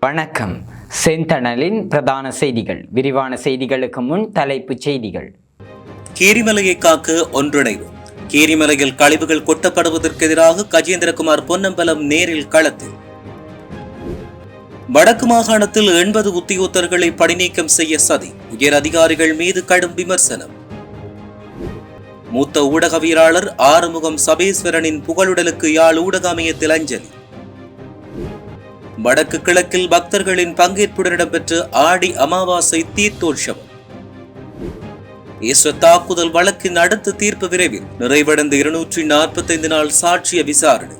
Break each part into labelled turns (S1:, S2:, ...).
S1: வணக்கம். செந்தணலின் பிரதான செய்திகள். விரிவான செய்திகளுக்கு முன் தலைப்புச் செய்திகள்.
S2: கீரிமலையை காக்க ஒன்றிணைவு. கீரிமலையில் கழிவுகள் கொட்டப்படுவதற்கு எதிராக கஜேந்திரகுமார் பொன்னம்பலம் நேரில் களத்தில். வடக்கு மாகாணத்தில் 80 உத்தியோகத்தர்களை பணிநீக்கம் செய்ய சதி. உயர் அதிகாரிகள் மீது கடும் விமர்சனம். மூத்த ஊடகவியலாளர் ஆறுமுகம் சபேஸ்வரனின் புகழுடலுக்கு யாழ் ஊடக அமையத்தில் அஞ்சலி. வடக்கு கிழக்கில் பக்தர்களின் பங்கேற்புடன் இடம்பெற்ற ஆடி அமாவாசை தீர்த்தோற்சவம். ஈஸ்வர் தாக்குதல் வழக்கின் அடுத்த தீர்ப்பு விரைவில் நிறைவடைந்த 245 நாள் சாட்சிய விசாரணை.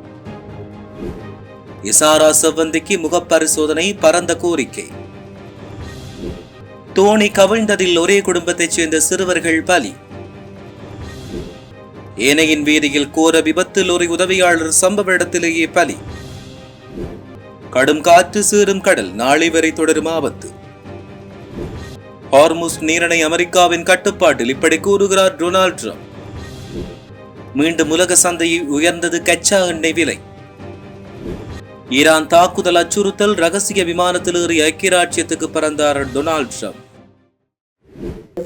S2: இசாரா செவ்வந்திக்கு முகப்பரிசோதனை பரந்த கோரிக்கை. தோணி கவிழ்ந்ததில் ஒரே குடும்பத்தைச் சேர்ந்த சிறுவர்கள் பலி. ஏனையின் வீதியில் கோர விபத்தில் ஒரு உதவியாளர் சம்பவ இடத்திலேயே பலி. கடும் காற்று சீரும் கடல் நாளை வரை தொடரும் ஆபத்து. ஹார்முஸ் நீரிணை அமெரிக்காவின் கட்டுப்பாட்டில், இப்படி கூறுகிறார் டொனால்ட் ட்ரம்ப். மீண்டும் உலக சந்தையை உயர்ந்தது கச்சா எண்ணெய் விலை. ஈரான் தாக்குதல் அச்சுறுத்தல். ரகசிய விமானத்தில் ஏறி ஐக்கிய ராஜ்யத்துக்கு பறந்தார் டொனால்ட் ட்ரம்ப்.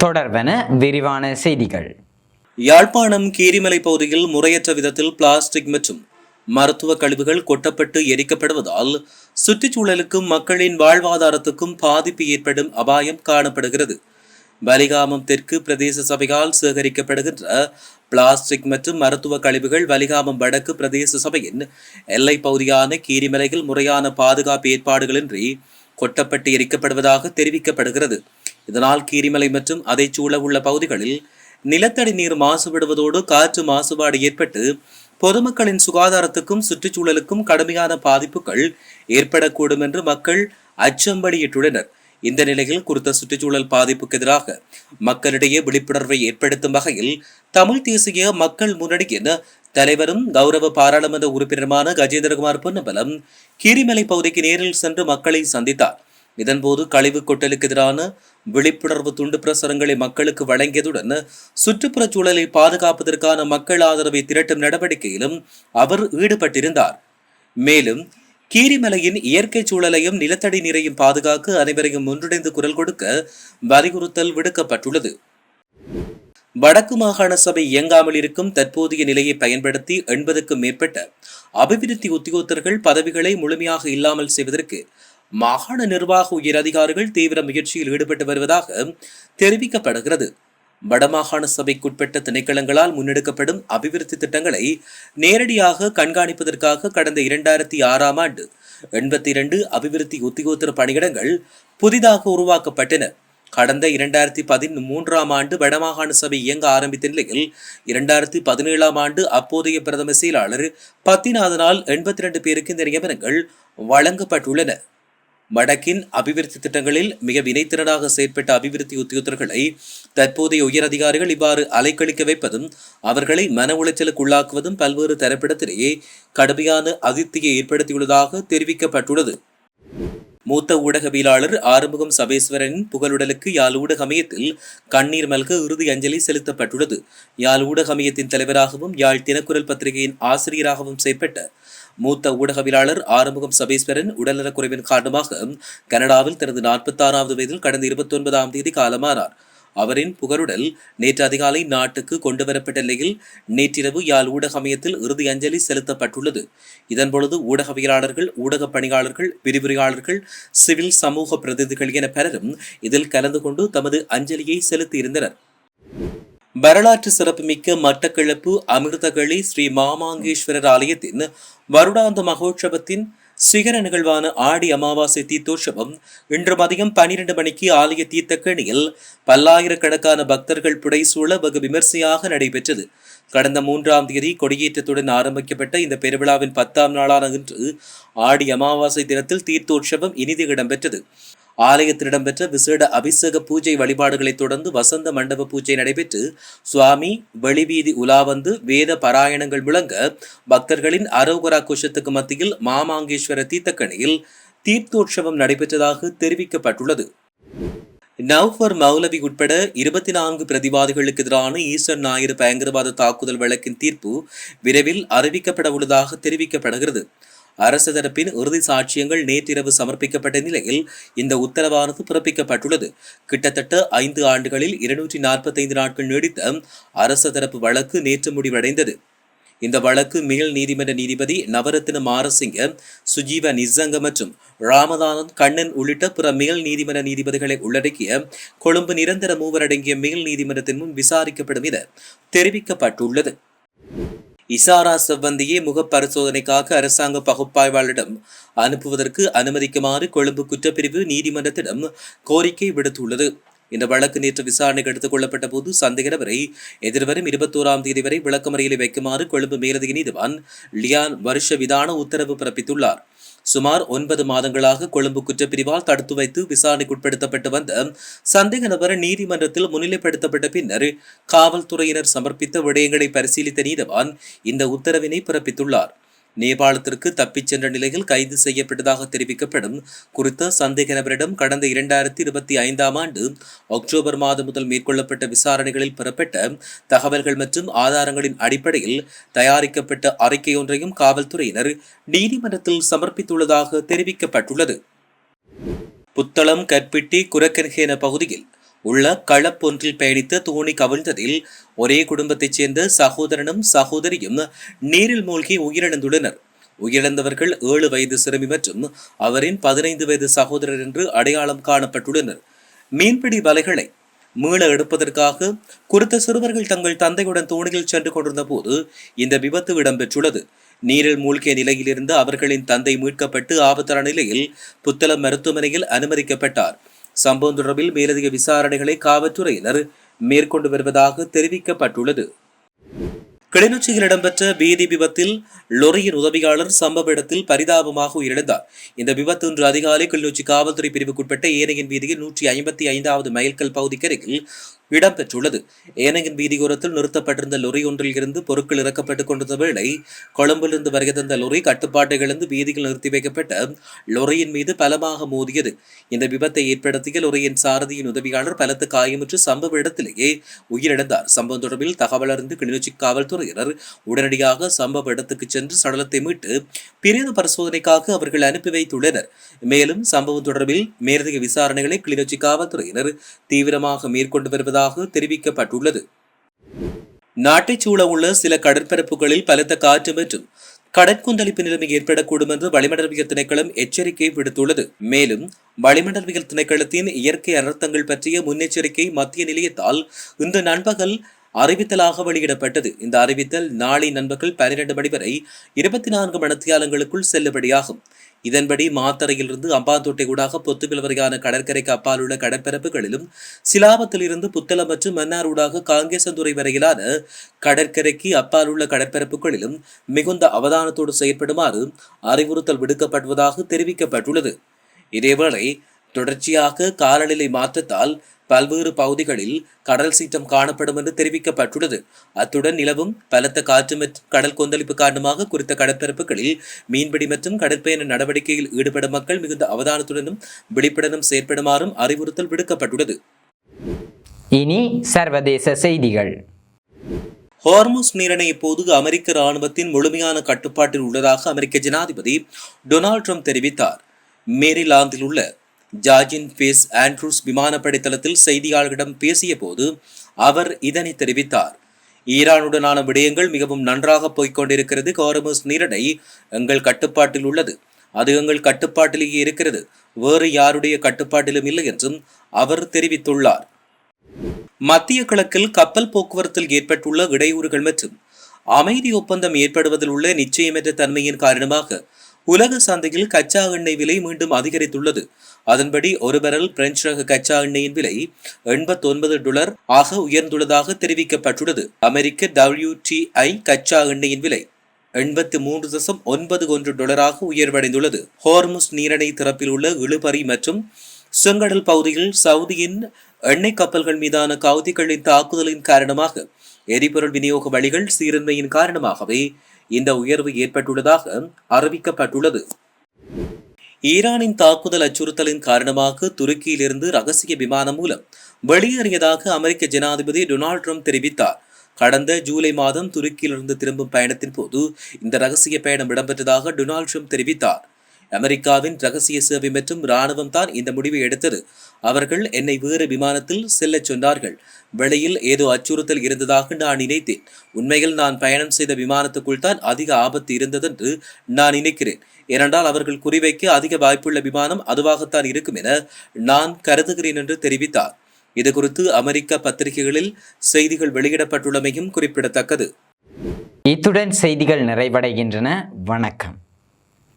S1: தொடர்பென விரிவான செய்திகள்.
S2: யாழ்ப்பாணம் கீரிமலை பகுதியில் முறையற்ற விதத்தில் பிளாஸ்டிக் மற்றும் மருத்துவ கழிவுகள் கொட்டப்பட்டு எரிக்கப்படுவதால் சுற்றுச்சூழலுக்கும் மக்களின் வாழ்வாதாரத்துக்கும் பாதிப்பு ஏற்படும் அபாயம் காணப்படுகிறது. வலிகாமம் தெற்கு பிரதேச சபையால் சேகரிக்கப்படுகின்ற பிளாஸ்டிக் மற்றும் மருத்துவ கழிவுகள் வலிகாமம் வடக்கு பிரதேச சபையின் எல்லை பகுதியான கீரிமலையில் முறையான பாதுகாப்பு ஏற்பாடுகளின்றி கொட்டப்பட்டு எரிக்கப்படுவதாக தெரிவிக்கப்படுகிறது. இதனால் கீரிமலை மற்றும் அதை சூழ உள்ள பகுதிகளில் நிலத்தடி நீர் மாசுபடுவதோடு காற்று மாசுபாடு ஏற்பட்டு பொதுமக்களின் சுகாதாரத்துக்கும் சுற்றுச்சூழலுக்கும் கடுமையான பாதிப்புகள் ஏற்படக்கூடும் என்று மக்கள் அச்சம் வெளியிட்டுள்ளனர். இந்த நிலையில் குறித்த சுற்றுச்சூழல் பாதிப்புக்கு எதிராக மக்களிடையே விழிப்புணர்வை ஏற்படுத்தும் வகையில் தமிழ் தேசிய மக்கள் முன்னணியின் தலைவரும் கௌரவ பாராளுமன்ற உறுப்பினருமான கஜேந்திரகுமார் பொன்னம்பலம் கீரிமலை பகுதிக்கு நேரில் சென்று மக்களை சந்தித்தார். இதன்போது கழிவு கொட்டலுக்கு எதிரான விழிப்புணர்வு துண்டு பிரசுரங்களை மக்களுக்கு வழங்கியதுடன் சுற்றுப்புற சூழலை பாதுகாப்பதற்கான மக்கள் ஆதரவை திரட்டும் நடவடிக்கையிலும் அவர் ஈடுபட்டிருந்தார். மேலும் கீரிமலையின் இயற்கை சூழலையும் நிலத்தடி நீரையும் பாதுகாக்க அனைவரையும் ஒன்றிணைந்து குரல் கொடுக்க வலியுறுத்தல் விடுக்கப்பட்டுள்ளது. வடக்கு மாகாண சபை இயங்காமல் இருக்கும் தற்போதைய நிலையை பயன்படுத்தி 80க்கும் மேற்பட்ட அபிவிருத்தி உத்தியோகத்தர்கள் பதவிகளை முழுமையாக இல்லாமல் செய்வதற்கு மாகாண நிர்வாக உயர் அதிகாரிகள் தீவிர முயற்சியில் ஈடுபட்டு வருவதாக தெரிவிக்கப்படுகிறது. வடமாகாண சபைக்குட்பட்ட திணைக்களங்களால் முன்னெடுக்கப்படும் அபிவிருத்தி திட்டங்களை நேரடியாக கண்காணிப்பதற்காக கடந்த 2006ஆம் ஆண்டு 82 அபிவிருத்தி உத்தியோகத்தர் பணியிடங்கள் புதிதாக உருவாக்கப்பட்டன. கடந்த 2013ஆம் ஆண்டு வடமாகாண சபை இயங்க ஆரம்பித்த நிலையில் 2017ஆம் ஆண்டு அப்போதைய பிரதம செயலாளர் பத்திநாதனால் 82 பேருக்கு இந்த நியமனங்கள் வழங்கப்பட்டுள்ளன. வடக்கின் அபிவிருத்தி திட்டங்களில் மிக வினைத்திறனாக செயற்பட்ட அபிவிருத்தி உத்தியோகத்தர்களை தற்போதைய உயர் அதிகாரிகள் இவ்வாறு அலைக்கழிக்க வைப்பதும் அவர்களை மன உளைச்சலுக்கு உள்ளாக்குவதும் பல்வேறு தரப்பிடத்திலேயே கடுமையான அதிருப்தியை ஏற்படுத்தியுள்ளதாக தெரிவிக்கப்பட்டுள்ளது. மூத்த ஊடகவியலாளர் ஆறுமுகம் சபேஸ்வரனின் புகழுடலுக்கு யாழ் ஊடக அமையத்தில் கண்ணீர் மல்க இறுதி அஞ்சலி செலுத்தப்பட்டுள்ளது. யாழ் ஊடக அமையத்தின் தலைவராகவும் யாழ் தினக்குரல் பத்திரிகையின் ஆசிரியராகவும் செயற்பட்ட மூத்த ஊடகவியலாளர் ஆறுமுகம் சபேஸ்வரன் உடல்நலக்குறைவின் காரணமாக கனடாவில் தனது 46வது வயதில் கடந்த 29ஆம் தேதி காலமானார். அவரின் புகழுடல் நேற்று அதிகாலை நாட்டுக்கு கொண்டுவரப்பட்ட நிலையில் நேற்றிரவு யாழ் ஊடக அமையத்தில் இறுதி அஞ்சலி செலுத்தப்பட்டுள்ளது. இதன்பொழுது ஊடகவியலாளர்கள், ஊடக பணியாளர்கள், விரிவுரையாளர்கள், சிவில் சமூக பிரதிநிதிகள் என பலரும் இதில் கலந்து கொண்டு தமது அஞ்சலியை செலுத்தியிருந்தனர். வரலாற்று சிறப்புமிக்க மட்டக்களப்பு அமிர்தகளி ஸ்ரீ மாமாங்கேஸ்வரர் ஆலயத்தின் வருடாந்த மகோற்சவத்தின் சிகர நிகழ்வான ஆடி அமாவாசை தீர்த்தோற்சவம் இன்று மதியம் 12 மணிக்கு ஆலய தீர்த்தக்கணியில் பல்லாயிரக்கணக்கான பக்தர்கள் புடைசூழ வெகு விமர்சையாக நடைபெற்றது. கடந்த 3ஆம் தேதி கொடியேற்றத்துடன் ஆரம்பிக்கப்பட்ட இந்த பெருவிழாவின் 10ஆம் நாளான இன்று ஆடி அமாவாசை தினத்தில் தீர்த்தோற்சவம் இனிது இடம்பெற்றது. ஆலயத்தில் இடம்பெற்ற விசேட அபிஷேக பூஜை வழிபாடுகளை தொடர்ந்து வசந்த மண்டப பூஜை நடைபெற்று சுவாமி வெளிவீதி உலா வந்து வேத பாராயணங்கள் முழங்க பக்தர்களின் அரோகரா கோஷத்துக்கு மத்தியில் மாமாங்கேஸ்வர தீர்த்தக்கணியில் தீர்த்தோற்சவம் நடைபெற்றதாக தெரிவிக்கப்பட்டுள்ளது. நவ்ஃபர் மௌலவி உட்பட 24 பிரதிவாதிகளுக்கு எதிரான ஈஸ்டர் ஞாயிறு பயங்கரவாத தாக்குதல் வழக்கின் தீர்ப்பு விரைவில் அறிவிக்கப்பட உள்ளதாக தெரிவிக்கப்படுகிறது. அரசு தரப்பின் இறுதி சாட்சியங்கள் நேற்றிரவு சமர்ப்பிக்கப்பட்ட நிலையில் இந்த உத்தரவானது பிறப்பிக்கப்பட்டுள்ளது. கிட்டத்தட்ட 5 ஆண்டுகளில் 245 நாட்கள் நீடித்த அரசு தரப்பு வழக்கு நேற்று முடிவடைந்தது. இந்த வழக்கு மேல் நீதிமன்ற நீதிபதி நவரத்ன மாரசிங்க, சுஜீவ நிசங்க மற்றும் ராமதானந்த் கண்ணன் உள்ளிட்ட பிற மேல் நீதிமன்ற நீதிபதிகளை உள்ளடக்கிய கொழும்பு நிரந்தர மூவர் அடங்கிய மேல் நீதிமன்றத்தின் முன் விசாரிக்கப்படும் என தெரிவிக்கப்பட்டுள்ளது. இசாரா செவ்வந்தியை முகப்பரிசோதனைக்காக அரசாங்க பகுப்பாய்வாளரிடம் அனுப்புவதற்கு அனுமதிக்குமாறு கொழும்பு குற்றப்பிரிவு நீதிமன்றத்திடம் கோரிக்கை விடுத்துள்ளது. இந்த வழக்கு நேற்று விசாரணைக்கு எடுத்துக் கொள்ளப்பட்ட போது சந்தேக நபரை எதிர்வரும் 21ஆம் தேதி வரை விளக்கமறியலை வைக்குமாறு கொழும்பு மேலதிக நீதிவான் லியான் வருஷ விதான உத்தரவு பிறப்பித்துள்ளார். சுமார் 9 மாதங்களாக கொழும்பு குற்றப்பிரிவால் தடுத்து வைத்து விசாரணைக்குட்படுத்தப்பட்டு வந்த சந்தேக நபர் நீதிமன்றத்தில் முன்னிலைப்படுத்தப்பட்ட பின்னர் காவல்துறையினர் சமர்ப்பித்த விடயங்களை பரிசீலித்த நீதிவான் இந்த உத்தரவினை பிறப்பித்துள்ளார். நேபாளத்திற்கு தப்பிச் சென்ற நிலையில் கைது செய்யப்பட்டதாக தெரிவிக்கப்படும் குறித்த சந்தேக நபரிடம் கடந்த 2025ஆம் ஆண்டு அக்டோபர் மாதம் முதல் மேற்கொள்ளப்பட்ட விசாரணைகளில் பெறப்பட்ட தகவல்கள் மற்றும் ஆதாரங்களின் அடிப்படையில் தயாரிக்கப்பட்ட அறிக்கை ஒன்றையும் காவல்துறையினர் நீதிமன்றத்தில் சமர்ப்பித்துள்ளதாக தெரிவிக்கப்பட்டுள்ளது. புத்தளம் கற்பிட்டி குரக்கன்ஹேன பகுதியில் உள்ள களப்பொன்றில் பயணித்த தோணி கவிழ்ந்ததில் ஒரே குடும்பத்தைச் சேர்ந்த சகோதரனும் சகோதரியும் நீரில் மூழ்கி உயிரிழந்துள்ளனர். உயிரிழந்தவர்கள் 7 வயது சிறுமி மற்றும் அவரின் 15 வயது சகோதரர் என்று அடையாளம் காணப்பட்டுள்ளனர். மீன்பிடி வலைகளை மீள எடுப்பதற்காக குறித்த சிறுவர்கள் தங்கள் தந்தையுடன் தோணியில் சென்று கொண்டிருந்த போது இந்த விபத்து இடம்பெற்றுள்ளது. நீரில் மூழ்கிய நிலையில் இருந்து அவர்களின் தந்தை மீட்கப்பட்டு ஆபத்தான நிலையில் புத்தளம் மருத்துவமனையில் அனுமதிக்கப்பட்டார். சம்பவம் தொடர்பில் மேலதிக விசாரணைகளை காவல்துறையினர் மேற்கொண்டு வருவதாக தெரிவிக்கப்பட்டுள்ளது. கிளிநொச்சியில் இடம்பெற்ற வீதி விபத்தில் லொரியின் உதவியாளர் சம்பவ இடத்தில் பரிதாபமாக உயிரிழந்தார். இந்த விபத்து இன்று அதிகாலை கிளிநொச்சி காவல்துறை பிரிவுக்குட்பட்ட ஏனையின் வீதியில் 155வது மைல்கல் பகுதிக்கருகில் இடம்பெற்றுள்ளது. ஏனையின் வீதியோரத்தில் நிறுத்தப்பட்டிருந்த லொரி ஒன்றில் இருந்து பொருட்கள் இறக்கப்பட்டுக் கொண்டிருந்த வேளை கொழும்பிலிருந்து வருகை தந்த லொரி கட்டுப்பாட்டை இழந்து வீதியில் நிறுத்தி வைக்கப்பட்ட லொரியின் மீது பலமாக மோதியது. இந்த விபத்தை ஏற்படுத்திய லொரியின் சாரதியின் உதவியாளர் பலத்த காயமுற்று சம்பவ இடத்திலேயே உயிரிழந்தார். சம்பவம் தொடர்பில் தகவல் அறிந்து கிளிநொச்சி காவல்துறையினர் உடனடியாக சம்பவ இடத்துக்கு சென்று சடலத்தை மீட்டு பிரேத பரிசோதனைக்காக அவர்கள் அனுப்பி வைத்துள்ளனர். மேலும் சம்பவம் தொடர்பில் மேலதிக விசாரணைகளை கிளிநொச்சி காவல்துறையினர் தீவிரமாக மேற்கொண்டு வருவதாக தெரிவிக்கப்பட்டுள்ளது. நாட்டைச் சூழ உள்ள சில கடற்பரப்புகளில் பலத்த காற்று மற்றும் கடற்கொந்தளிப்பு நிலைமை ஏற்படக்கூடும் என்று வளிமண்டலவியல் திணைக்களம் எச்சரிக்கை விடுத்துள்ளது. மேலும் வளிமண்டலவியல் திணைக்களத்தின் இயற்கை அனர்த்தங்கள் பற்றிய முன்னெச்சரிக்கை மத்திய நிலையத்தால் இன்று நண்பகல் அறிவித்தலாக வெளியிடப்பட்டது. இந்த அறிவித்தல் நாளை நண்பகல் 12 மணி வரை 24 மணித்தியாலங்களுக்குள் செல்லுபடியாகும். இதன்படி மாத்தறையிலிருந்து அம்பாந்தோட்டை ஊடாக பொத்துவில் வரையான கடற்கரைக்கு அப்பால் உள்ள கடற்பரப்புகளிலும் சிலாபத்திலிருந்து புத்தளம் மற்றும் மன்னார் ஊடாக காங்கேசந்துறை வரையிலான கடற்கரைக்கு அப்பால் உள்ள கடற்பரப்புகளிலும் மிகுந்த அவதானத்தோடு செயற்படுமாறு அறிவுறுத்தல் விடுக்கப்படுவதாக தெரிவிக்கப்பட்டுள்ளது. இதேவேளை தொடர்ச்சியாக காலநிலை மாற்றத்தால் பல்வேறு பகுதிகளில் கடல் சீற்றம் காணப்படும் என்று தெரிவிக்கப்பட்டுள்ளது. அத்துடன் நிலவும் பலத்த காற்று மற்றும் கடல் கொந்தளிப்பு காரணமாக குறித்த கடற்பரப்புகளில் மீன்பிடி மற்றும் கடற்பயண நடவடிக்கையில் ஈடுபடும் மக்கள் மிகுந்த அவதானத்துடனும் விழிப்புடனும் செயற்படுமாறும் அறிவுறுத்தல் விடுக்கப்பட்டுள்ளது.
S1: இனி சர்வதேச செய்திகள்.
S2: ஹார்முஸ் நீரிணை இப்போது அமெரிக்க இராணுவத்தின் முழுமையான கட்டுப்பாட்டில் உள்ளதாக அமெரிக்க ஜனாதிபதி டொனால்ட் ட்ரம்ப் தெரிவித்தார். மேரிலாந்தில் உள்ள ஜார்ஜின் பேஸ் ஆண்ட்ரூஸ் விமானப்படை தளத்தில் செய்தியாளர்களிடம் பேசிய போது அவர் இதனை தெரிவித்தார். ஈரானுடனான விடயங்கள் மிகவும் நன்றாக போய்கொண்டிருக்கிறது. ஹார்முஸ் நீரிணை எங்கள் கட்டுப்பாட்டில் உள்ளது. அது எங்கள் கட்டுப்பாட்டிலேயே இருக்கிறது. வேறு யாருடைய கட்டுப்பாட்டிலும் இல்லை என்றும் அவர் தெரிவித்துள்ளார். மத்திய கிழக்கில் கப்பல் போக்குவரத்தில் ஏற்பட்டுள்ள இடையூறுகள் மற்றும் அமைதி ஒப்பந்தம் ஏற்படுவதில் உள்ள நிச்சயமற்ற தன்மையின் காரணமாக உலக சந்தையில் கச்சா எண்ணெய் விலை மீண்டும் அதிகரித்துள்ளது. அதன்படி ஒரு பேரல் பிரெஞ்சு ரக கச்சா எண்ணெயின் விலை $89 ஆக உயர்ந்துள்ளதாக தெரிவிக்கப்பட்டுள்ளது. அமெரிக்க WTI கச்சா எண்ணெயின் விலை $83.91 உயர்வடைந்துள்ளது. ஹார்முஸ் நீரிணை திறப்பில் உள்ள இழுபறி மற்றும் செங்கடல் பகுதியில் சவுதியின் எண்ணெய் கப்பல்கள் மீதான கவுதிகளின் தாக்குதலின் காரணமாக எரிபொருள் விநியோக வழிகள் சீரின்மையின் காரணமாகவே இந்த உயர்வு ஏற்பட்டுள்ளதாக அறிவிக்கப்பட்டுள்ளது. ஈரானின் தாக்குதல் அச்சுறுத்தலின் காரணமாக துருக்கியிலிருந்து ரகசிய விமானம் மூலம் வெளியேறியதாக அமெரிக்க ஜனாதிபதி டொனால்ட் ட்ரம்ப் தெரிவித்தார். கடந்த ஜூலை மாதம் துருக்கியிலிருந்து திரும்பும் பயணத்தின் போது இந்த ரகசிய பயணம் இடம்பெற்றதாக டொனால்ட் ட்ரம்ப் தெரிவித்தார். அமெரிக்காவின் ரகசிய சேவை மற்றும் இராணுவம் தான் இந்த முடிவை எடுத்தது. அவர்கள் என்னை வேறு விமானத்தில் செல்லச் சொன்னார்கள். வெளியில் ஏதோ அச்சுறுத்தல் இருந்ததாக நான் நினைத்தேன். உண்மையில் நான் பயணம் செய்த விமானத்துக்குள் தான் அதிக ஆபத்து இருந்ததென்று நான் நினைக்கிறேன். ஏனென்றால் அவர்கள் குறிவைக்க அதிக வாய்ப்புள்ள விமானம் அதுவாகத்தான் இருக்கும் என நான் கருதுகிறேன் என்று தெரிவித்தார். இதுகுறித்து அமெரிக்க பத்திரிகைகளில் செய்திகள் வெளியிடப்பட்டுள்ளமையும் குறிப்பிடத்தக்கது.
S1: இத்துடன் செய்திகள் நிறைவடைகின்றன. வணக்கம்.